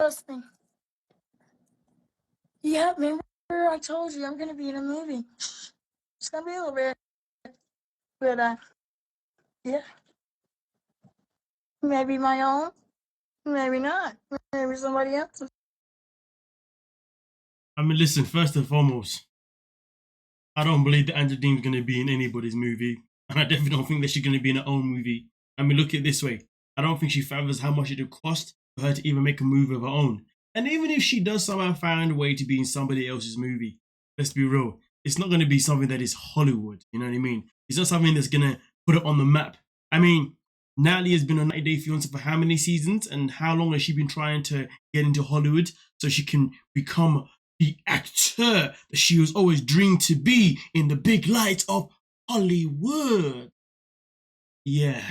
Listening. Yeah, remember I told you I'm gonna be in a movie. It's gonna be a little bit, but yeah, maybe my own, maybe not, maybe somebody else's. I mean, listen, first and foremost, I don't believe that Angela Deem's going to be in anybody's movie. And I definitely don't think that she's going to be in her own movie. I mean, look at it this way. I don't think she fathoms how much it would cost for her to even make a movie of her own. And even if she does somehow find a way to be in somebody else's movie, let's be real, it's not going to be something that is Hollywood. You know what I mean? It's not something that's going to put it on the map. I mean, Natalie has been on 90 Day Fiancé for how many seasons? And how long has she been trying to get into Hollywood so she can become the actor that she was always dreamed to be in the big lights of Hollywood? Yeah,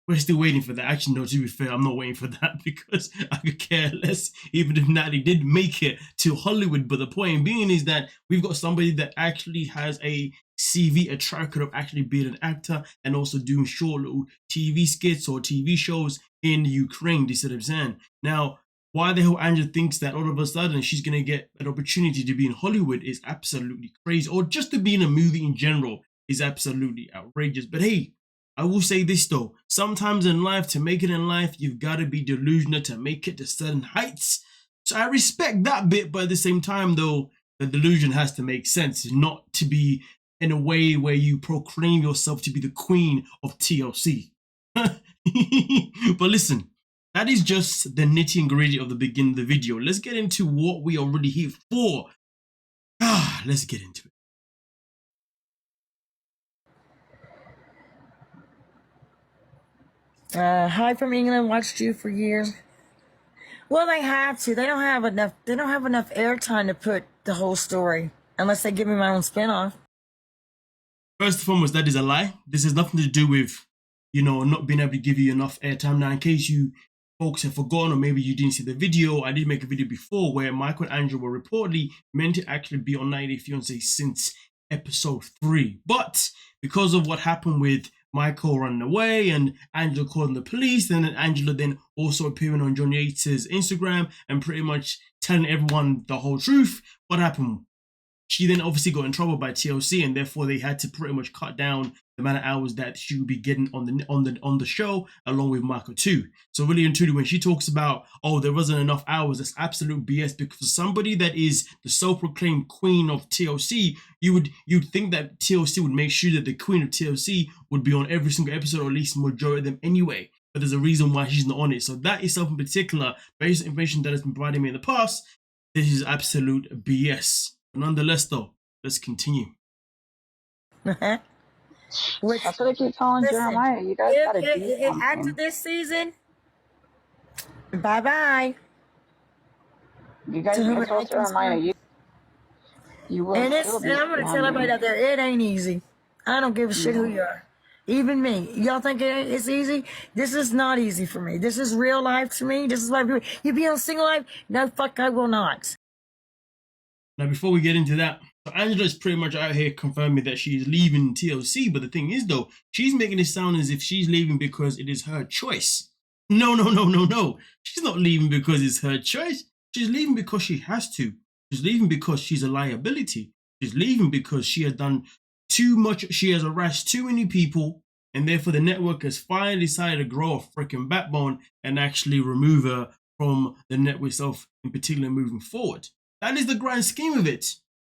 we're still waiting for that. Actually, no, to be fair, I'm not waiting for that because I could care less, even if Natalie did make it to Hollywood. But the point being is that we've got somebody that actually has a CV, a track record of actually being an actor and also doing short little TV skits or TV shows in Ukraine. Do you see what I'm saying? Now, why the hell Angela thinks that all of a sudden she's going to get an opportunity to be in Hollywood is absolutely crazy. Or just to be in a movie in general is absolutely outrageous. But hey, I will say this though. Sometimes in life, to make it in life, you've got to be delusional to make it to certain heights. So I respect that bit, but at the same time though, the delusion has to make sense. Not to be in a way where you proclaim yourself to be the queen of TLC. But listen, that is just the nitty and gritty of the beginning of the video. Let's get into what we are really here for. Let's get into it. Hi from England. Watched you for years. Well, they have to. They don't have enough. They don't have enough airtime to put the whole story unless they give me my own spinoff. First and foremost, that is a lie. This has nothing to do with, not being able to give you enough airtime. Now, in case you folks have forgotten or maybe you didn't see the video, I did make a video before where Michael and Angela were reportedly meant to actually be on 90 Day Fiancé since episode 3. But because of what happened with Michael running away and Angela calling the police, and then Angela then also appearing on John Yates' Instagram and pretty much telling everyone the whole truth, what happened? She then obviously got in trouble by TLC, and therefore they had to pretty much cut down the amount of hours that she would be getting on the show, along with Michael too. So really and truly, when she talks about, oh, there wasn't enough hours, that's absolute BS. Because for somebody that is the self-proclaimed queen of TLC, you'd think that TLC would make sure that the queen of TLC would be on every single episode, or at least majority of them anyway. But there's a reason why she's not on it. So that is something particular, based on information that has been provided me in the past. This is absolute BS. Nonetheless, though, let's continue. That's what I keep telling Jeremiah. You guys gotta do something. After this season, bye-bye. You guys need to tell Jeremiah you will. And I'm gonna tell everybody out there, it ain't easy. I don't give a shit who you are. Even me. Y'all think it's easy? This is not easy for me. This is real life to me. This is life. You be on single life? No, fuck, I will not. Now, before we get into that, so Angela is pretty much out here confirming that she's leaving TLC. But the thing is, though, she's making it sound as if she's leaving because it is her choice. No. She's not leaving because it's her choice. She's leaving because she has to. She's leaving because she's a liability. She's leaving because she has done too much. She has harassed too many people. And therefore, the network has finally decided to grow a freaking backbone and actually remove her from the network itself, in particular, moving forward. That is the grand scheme of it.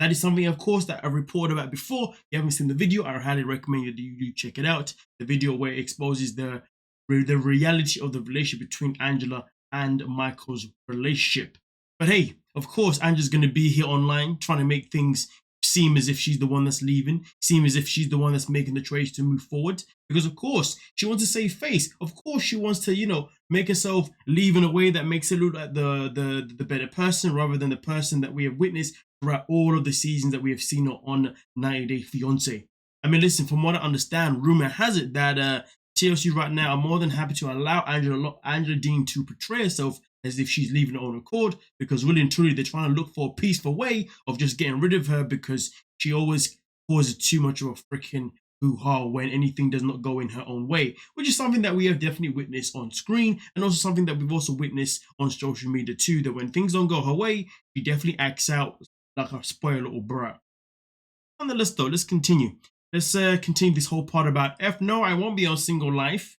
That is something, of course, that I've reported about before. If you haven't seen the video, I highly recommend that you do check it out. The video where it exposes the reality of the relationship between Angela and Michael's relationship. But hey, of course, Angela's going to be here online trying to make things seem as if she's the one that's leaving, seem as if she's the one that's making the choice to move forward. Because of course, she wants to save face. Of course, she wants to, make herself leave in a way that makes her look like the better person, rather than the person that we have witnessed throughout all of the seasons that we have seen her on 90 Day Fiancé. I mean, listen, from what I understand, rumor has it that TLC right now are more than happy to allow Angela Deem to portray herself as if she's leaving her own accord, because really and truly they're trying to look for a peaceful way of just getting rid of her, because she always causes too much of a freaking hoo-ha when anything does not go in her own way, which is something that we have definitely witnessed on screen, and also something that we've also witnessed on social media too, that when things don't go her way, she definitely acts out like a spoiled little brat. Nonetheless though, let's continue. Let's continue this whole part about no, I won't be on Single Life.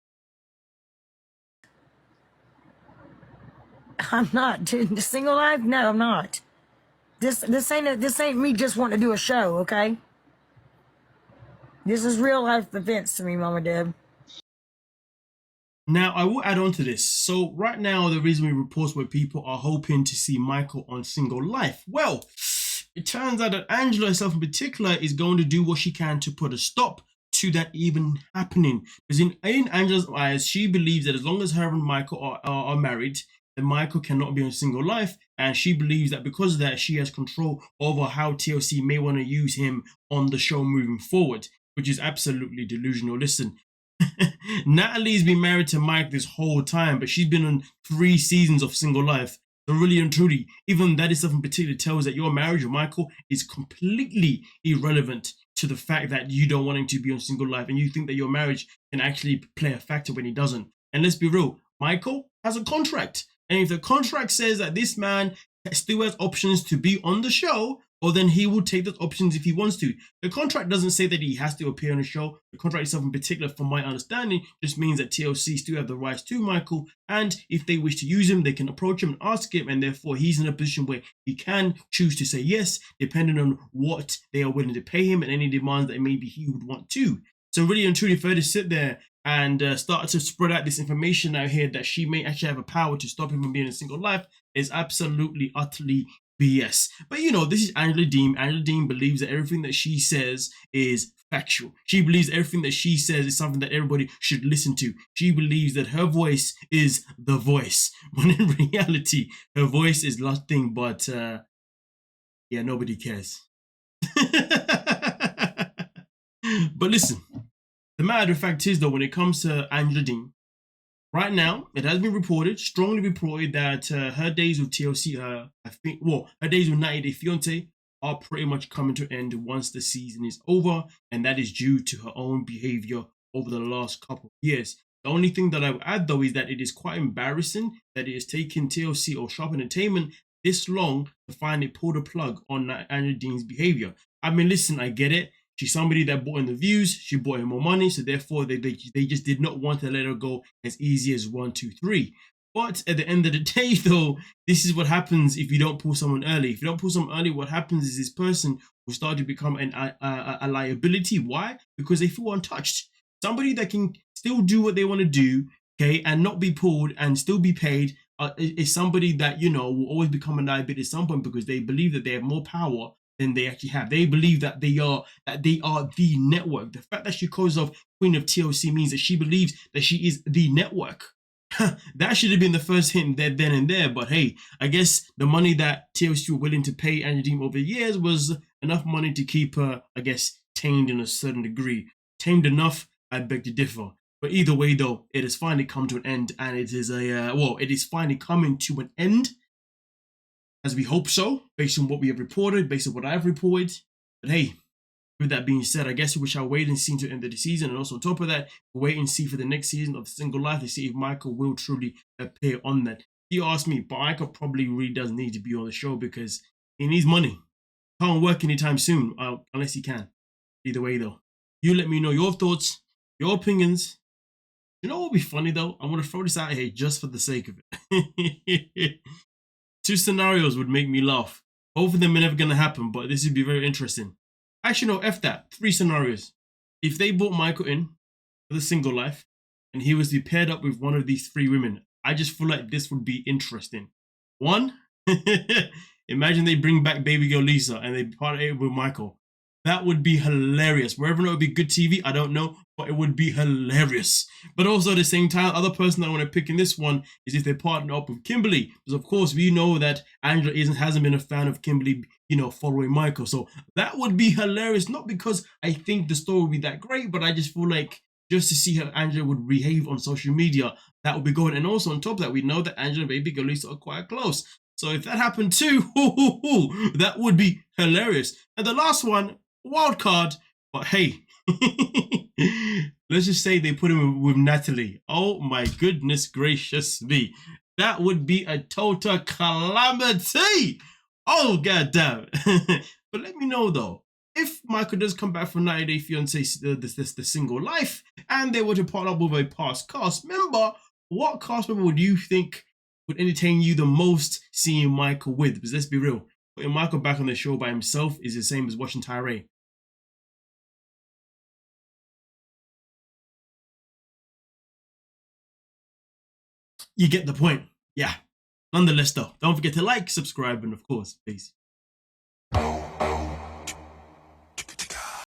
I'm not, dude. The Single Life? No, I'm not. This ain't me just wanting to do a show, okay? This is real life events to me, Mama Deb. Now, I will add on to this. So right now, the reason we reports where people are hoping to see Michael on Single Life. Well, it turns out that Angela herself in particular is going to do what she can to put a stop to that even happening. Because in Angela's eyes, she believes that as long as her and Michael are married, then Michael cannot be on Single Life. And she believes that because of that, she has control over how TLC may want to use him on the show moving forward, which is absolutely delusional. Listen, Natalie's been married to Mike this whole time, but she's been on 3 seasons of Single Life. So really and truly, even that itself in particular tells that your marriage with Michael is completely irrelevant to the fact that you don't want him to be on Single Life, and you think that your marriage can actually play a factor when he doesn't. And let's be real, Michael has a contract. And if the contract says that this man still has options to be on the show, or then he will take those options if he wants to. The contract doesn't say that he has to appear on the show. The contract itself in particular, from my understanding, just means that TLC still have the rights to Michael, and if they wish to use him, they can approach him and ask him, and therefore he's in a position where he can choose to say yes, depending on what they are willing to pay him and any demands that maybe he would want to. So really and truly, for her to sit there and start to spread out this information out here that she may actually have a power to stop him from being in a Single Life is absolutely, utterly BS. But you know, this is Angela Deem. Angela Deem believes that everything that she says is factual. She believes everything that she says is something that everybody should listen to. She believes that her voice is the voice, when in reality, her voice is nothing but, yeah, nobody cares. But listen, the matter of fact is though, when it comes to Angela Deem, right now, it has been reported, strongly reported, that her days with TLC, her days with 90 Day Fiancé are pretty much coming to an end once the season is over, and that is due to her own behavior over the last couple of years. The only thing that I would add though is that it is quite embarrassing that it has taken TLC or Sharp Entertainment this long to finally pull the plug on Angela Deem's behavior. I mean, listen, I get it. She's somebody that brought in the views, she brought in more money, so therefore they just did not want to let her go as easy as 1, 2, 3. But at the end of the day though, this is what happens if you don't pull someone early. If you don't pull someone early, what happens is this person will start to become a liability. Why? Because they feel untouched. Somebody that can still do what they want to do, okay, and not be pulled and still be paid is somebody that, you know, will always become a liability at some point because they believe that they have more power than they actually have. They believe that they are the network. The fact that she calls herself Queen of TLC means that she believes that she is the network. That should have been the first hint there, then and there. But hey, I guess the money that TLC were willing to pay Angela Deem over the years was enough money to keep her, I guess, tamed in a certain degree. Tamed enough, I beg to differ. But either way though, it has finally come to an end, and it is it is finally coming to an end, as we hope so, based on what we have reported, based on what I've reported. But hey, with that being said, I guess we shall wait and see to end of the season. And also on top of that, wait and see for the next season of Single Life to see if Michael will truly appear on that. If you ask me, but Michael probably really does need to be on the show because he needs money. Can't work anytime soon, unless he can. Either way though, you let me know your thoughts, your opinions. You know what would be funny though? I'm going to throw this out here just for the sake of it. 2 scenarios would make me laugh. Both of them are never going to happen, but this would be very interesting. Actually, no, F that. 3 scenarios. If they brought Michael in for the Single Life and he was to be paired up with one of these 3 women, I just feel like this would be interesting. 1, imagine they bring back baby girl Lisa and they partner with Michael. That would be hilarious. Whether or not it would be good TV, I don't know, but it would be hilarious. But also at the same time, other person that I want to pick in this one is if they partner up with Kimberly. Because of course, we know that Angela hasn't been a fan of Kimberly, you know, following Michael. So that would be hilarious. Not because I think the story would be that great, but I just feel like just to see how Angela would behave on social media, that would be good. And also on top of that, we know that Angela and baby girl Lisa are quite close. So if that happened too, that would be hilarious. And the last one, wild card, but hey, Let's just say they put him with Natalie. Oh my goodness gracious me. That would be a total calamity. Oh goddamn. But let me know though, if Michael does come back from 90 Day Fiance, the single life, and they were to partner up with a past cast member, what cast member would you think would entertain you the most seeing Michael with? Because let's be real, putting Michael back on the show by himself is the same as watching Tyree. You get the point. Yeah. Nonetheless though, don't forget to like, subscribe, and of course, peace.